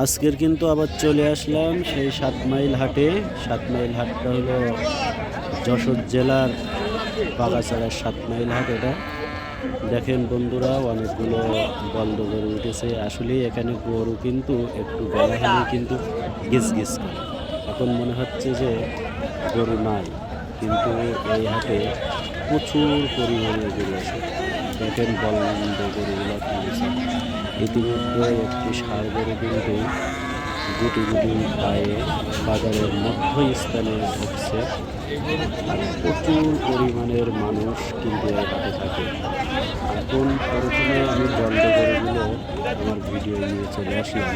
আজকের কিন্তু আবার চলে আসলাম সেই ৭ মাইল হাটে। ৭ মাইল হাটটা হলো যশোর জেলার বাগাছড়ার ৭ মাইল হাট। এটা দেখেন বন্ধুরা, অনেকগুলো বলদ গরু উঠেছে। আসলে এখানে গরু কিন্তু একটু বেলা হলেই কিন্তু গিজ গিজ করে। এখন মনে হচ্ছে যে গরু নাই, কিন্তু এই হাটে প্রচুর পরিমাণে গরু আছে। দেখেন বলদ গরুগুলো কিনেছে। ইতিমধ্যে একটি ষাঁড় গরু কিন্তু গুটি গুটি পায়ে বাজারের মধ্যস্থানে ঢুকছে। আর প্রচুর পরিমাণের মানুষ কিন্তু এই হাটে থাকে। এখন প্রথমে আমি বলদ গরুগুলো আমার ভিডিও নিয়ে চলে আসলাম।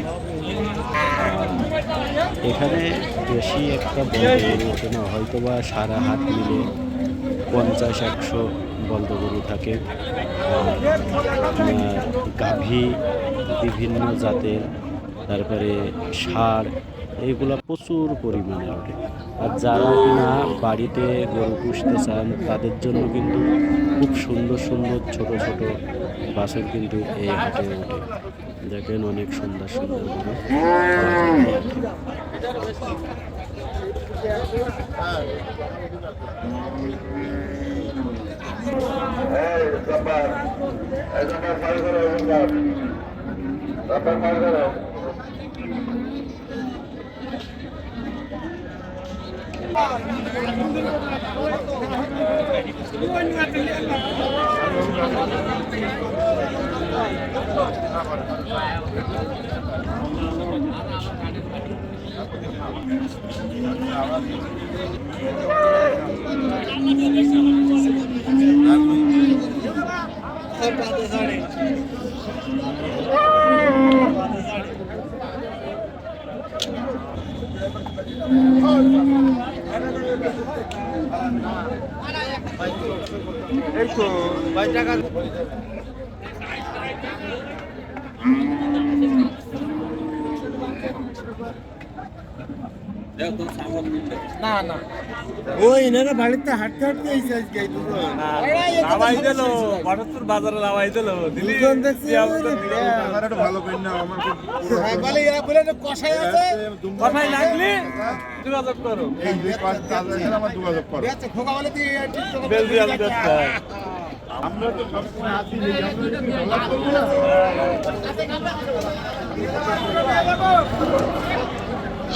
এখানে বেশি একটা বলদ গরু ওঠে না, হয়তো বা সারা হাট মিলে ৫০-১০০ বলদ গরু থাকে। গাভী বিভিন্ন জাতের, তারপরে ষাঁড়, এইগুলা প্রচুর পরিমাণে ওঠে। আর যারা কিনা বাড়িতে গরু পুষতে চান তাদের জন্য কিন্তু খুব সুন্দর সুন্দর ছোট ছোট বাছুর কিন্তু এই হাটে ওঠে। দেখেন অনেক সুন্দর সুন্দর গরু এই তো 22 টাকা। না না ওই এনারা বাড়িতে হাঁটতে হাঁটতে এসে আজকে লাভাই দিল ৭২ বাজারে লাভাই দিল দুজন দেখছি আমার একটু ভালো কই না আমার বলে এরা বলে কষাই আছে কষাই লাগলে যোগাযোগ করো এই যে পাঁচ তাজা আমার যোগাযোগ করো আচ্ছা খোকা বলে তুই টিকটক বেল দিয়া দিতে আমরা তো সবসময় আছি যে আমরা একটু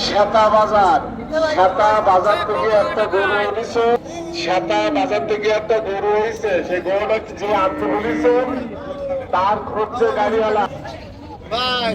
শ্যাতা বাজার থেকে একটা গরু এনেছে। শ্যাতা বাজার থেকে একটা গরু হয়েছে, সেই গরুটা যে আনতে বলেছে তার খরচে গাড়িওয়ালা ভাই